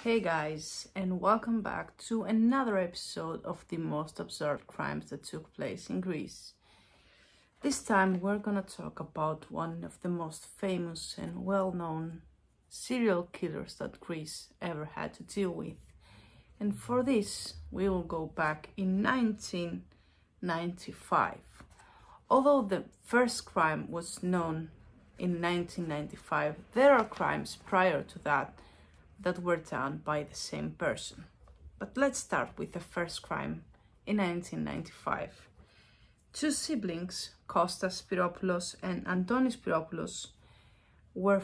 Hey guys, and welcome back to another episode of the most observed crimes that took place in Greece. This time we're gonna talk about one of the most famous and well-known serial killers that Greece ever had to deal with. And for this, we will go back in 1995. Although the first crime was known in 1995, there are crimes prior to that were done by the same person. But let's start with the first crime in 1995. Two siblings, Kostas Spiropoulos and Antonis Spiropoulos, were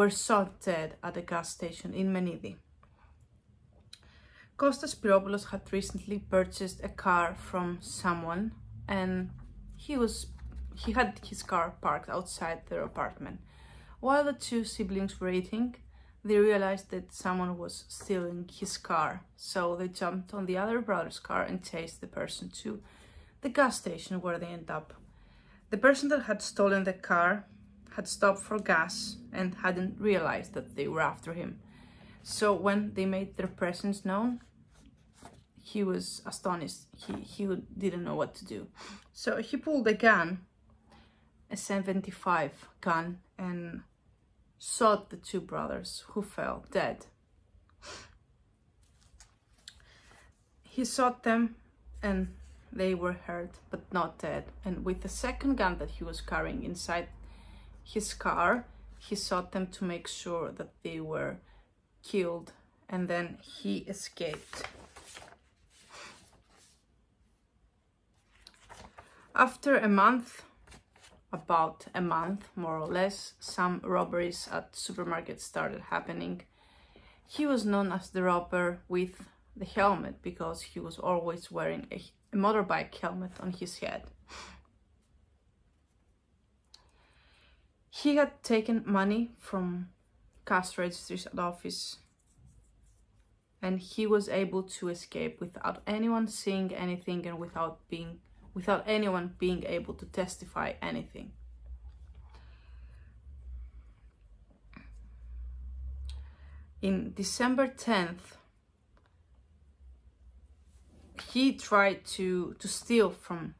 shot dead at a gas station in Menidi. Kostas Spiropoulos had recently purchased a car from someone, and he had his car parked outside their apartment. While the two siblings were eating, they realized that someone was stealing his car, so they jumped on the other brother's car and chased the person to the gas station, where they ended up. The person that had stolen the car had stopped for gas and hadn't realized that they were after him. So when they made their presence known, he was astonished. He didn't know what to do. So he pulled a gun, a 75 gun, and shot the two brothers, who fell dead. He shot them and they were hurt but not dead. And with the second gun that he was carrying inside his car, he shot them to make sure that they were killed, and then he escaped. After about a month, more or less, some robberies at supermarkets started happening. He was known as the robber with the helmet because he was always wearing a motorbike helmet on his head. He had taken money from cash registers at office, and he was able to escape without anyone seeing anything and without anyone being able to testify anything. In December 10th, he tried to steal from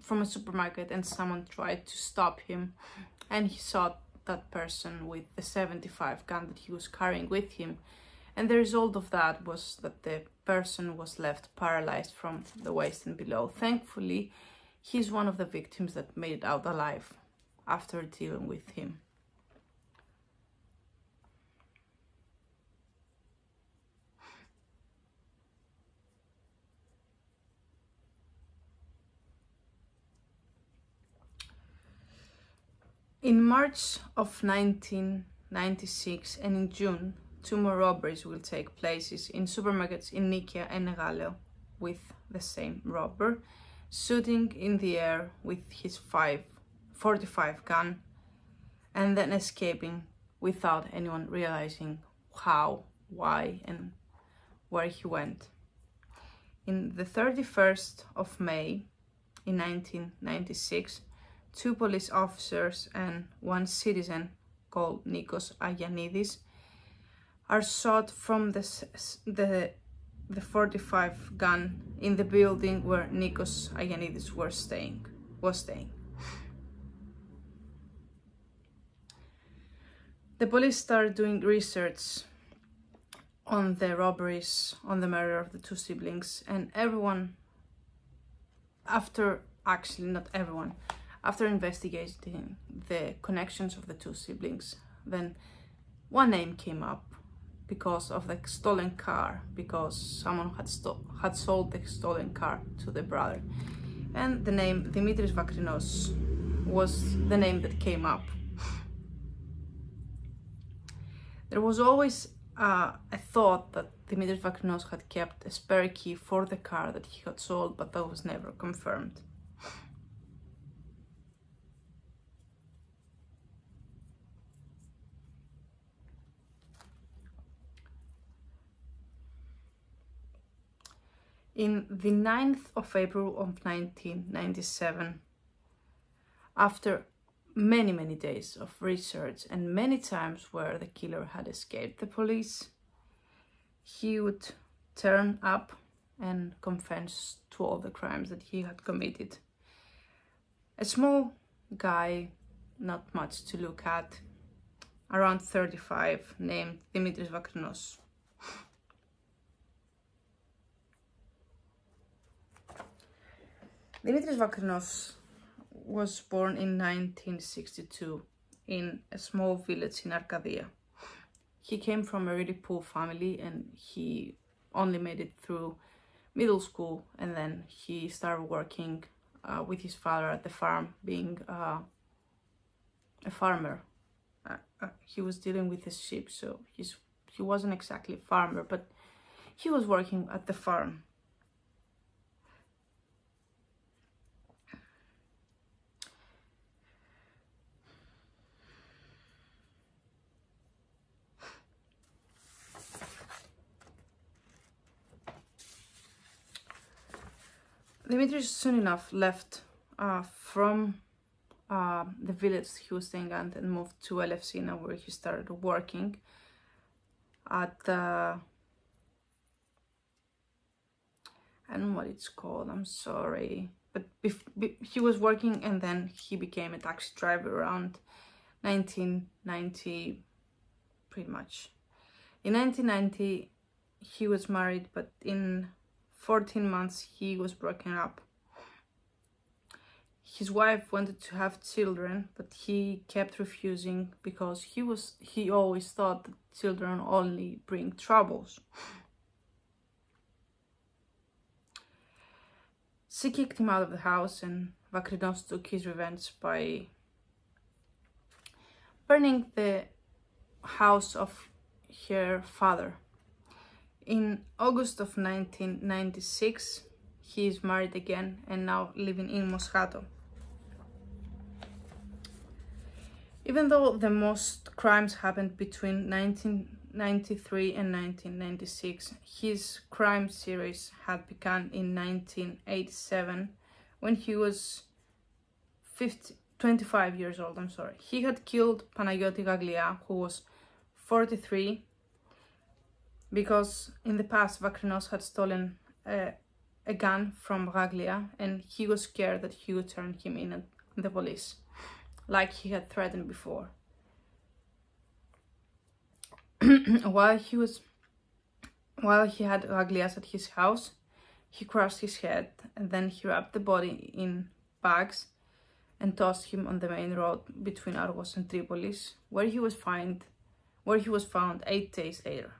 a supermarket, and someone tried to stop him, and he shot that person with the 75 gun that he was carrying with him. And the result of that was that the person was left paralyzed from the waist and below. Thankfully, he's one of the victims that made it out alive after dealing with him. In March of 1996 and in June, two more robberies will take place in supermarkets in Nikia and Negaleo with the same robber, shooting in the air with his 45 gun and then escaping without anyone realizing how, why, and where he went. In the 31st of May in 1996, two police officers and one citizen called Nikos Agianidis are shot from the 45 gun in the building where Nikos Agianidis was staying. The police started doing research on the robberies, on the murder of the two siblings, and after investigating the connections of the two siblings, then one name came up because of the stolen car, because someone had sold the stolen car to the brother. And the name Dimitris Vakrinos was the name that came up. There was always a thought that Dimitris Vakrinos had kept a spare key for the car that he had sold, but that was never confirmed. In the 9th of April of 1997, after many days of research and many times where the killer had escaped the police, he would turn up and confess to all the crimes that he had committed. A small guy, not much to look at, around 35, named Dimitris Vakrinos. Dimitris Vakrinos was born in 1962 in a small village in Arcadia. He came from a really poor family and he only made it through middle school, and then he started working with his father at the farm, being a farmer. He was dealing with his sheep, so he wasn't exactly a farmer, but he was working at the farm. Dimitris soon enough left from the village he was staying at and moved to Elefsina, where he started working at I don't know what it's called, I'm sorry, but he was working, and then he became a taxi driver around 1990, pretty much. In 1990 he was married, but in 14 months he was broken up. His wife wanted to have children, but he kept refusing because he always thought that children only bring troubles. She kicked him out of the house, and Vakrinos took his revenge by burning the house of her father. In August of 1996, he is married again and now living in Moscato. Even though the most crimes happened between 1993 and 1996, his crime series had begun in 1987 when he was 25 years old. He had killed Panagiotis Gaglia, who was 43, because in the past Vakrinos had stolen a gun from Gaglia, and he was scared that he would turn him in at the police, like he had threatened before. While he had Gaglias at his house, he crushed his head, and then he wrapped the body in bags and tossed him on the main road between Argos and Tripolis, where he was found 8 days later.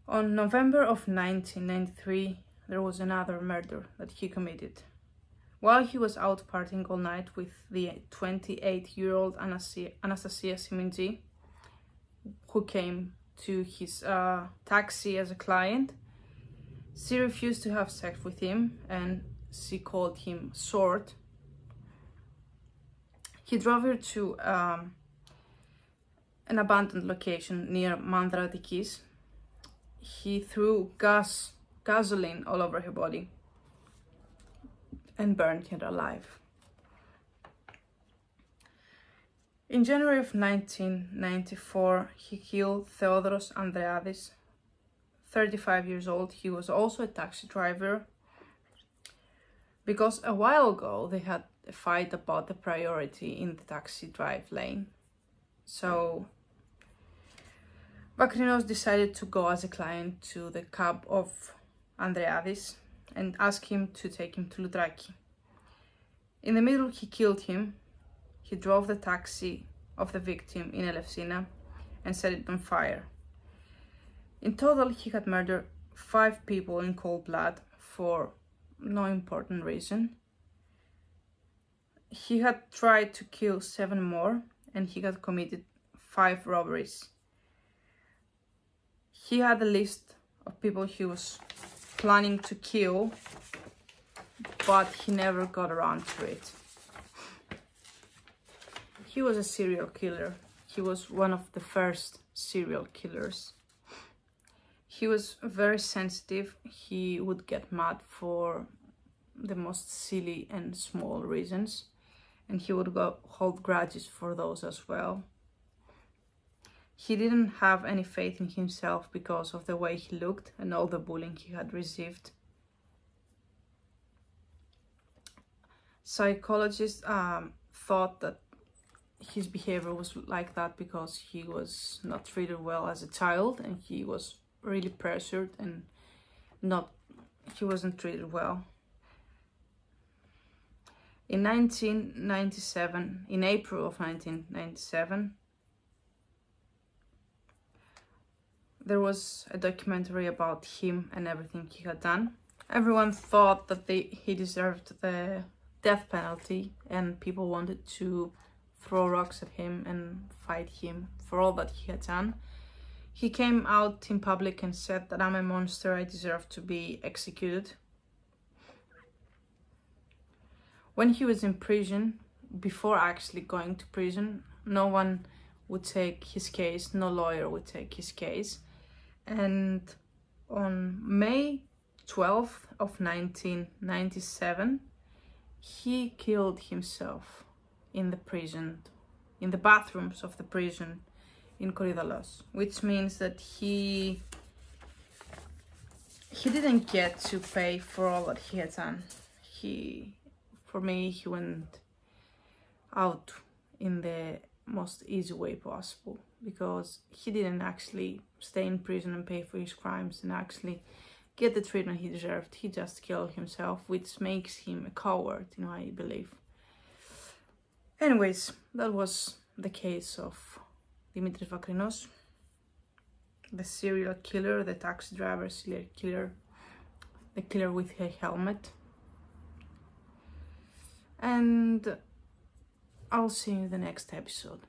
On November of 1993, there was another murder that he committed. While he was out partying all night with the 28-year-old Anastasia Siminji, who came to his taxi as a client, she refused to have sex with him and she called him short. He drove her to an abandoned location near Mandratikis. He threw gasoline all over her body and burned her alive. In January of 1994, he killed Theodoros Andreadis, 35 years old. He was also a taxi driver, because a while ago they had a fight about the priority in the taxi drive lane. So Vakrinos decided to go as a client to the cab of Andreadis and ask him to take him to Loutraki. In the middle, he killed him. He drove the taxi of the victim in Elefsina and set it on fire. In total, he had murdered 5 people in cold blood for no important reason. He had tried to kill 7 more, and he had committed 5 robberies. He had a list of people he was planning to kill, but he never got around to it. He was a serial killer. He was one of the first serial killers. He was very sensitive. He would get mad for the most silly and small reasons, and he would hold grudges for those as well. he didn't have any faith in himself because of the way he looked and all the bullying he had received. Psychologists thought that his behavior was like that because he was not treated well as a child, and he was really pressured and he wasn't treated well. In 1997, in April of 1997, there was a documentary about him and everything he had done. Everyone thought that he deserved the death penalty, and people wanted to throw rocks at him and fight him for all that he had done. He came out in public and said that I'm a monster, I deserve to be executed. When he was in prison, before actually going to prison, no one would take his case, no lawyer would take his case. And on May 12th of 1997, he killed himself in the prison, in the bathrooms of the prison in Korydallos, which means that he didn't get to pay for all that he had done. For me, he went out in the most easy way possible, because he didn't actually stay in prison and pay for his crimes and actually get the treatment he deserved. He just killed himself, which makes him a coward, I believe. Anyways, that was the case of Dimitris Vakrinos, the serial killer, the taxi driver serial killer, the killer with a helmet. And I'll see you in the next episode.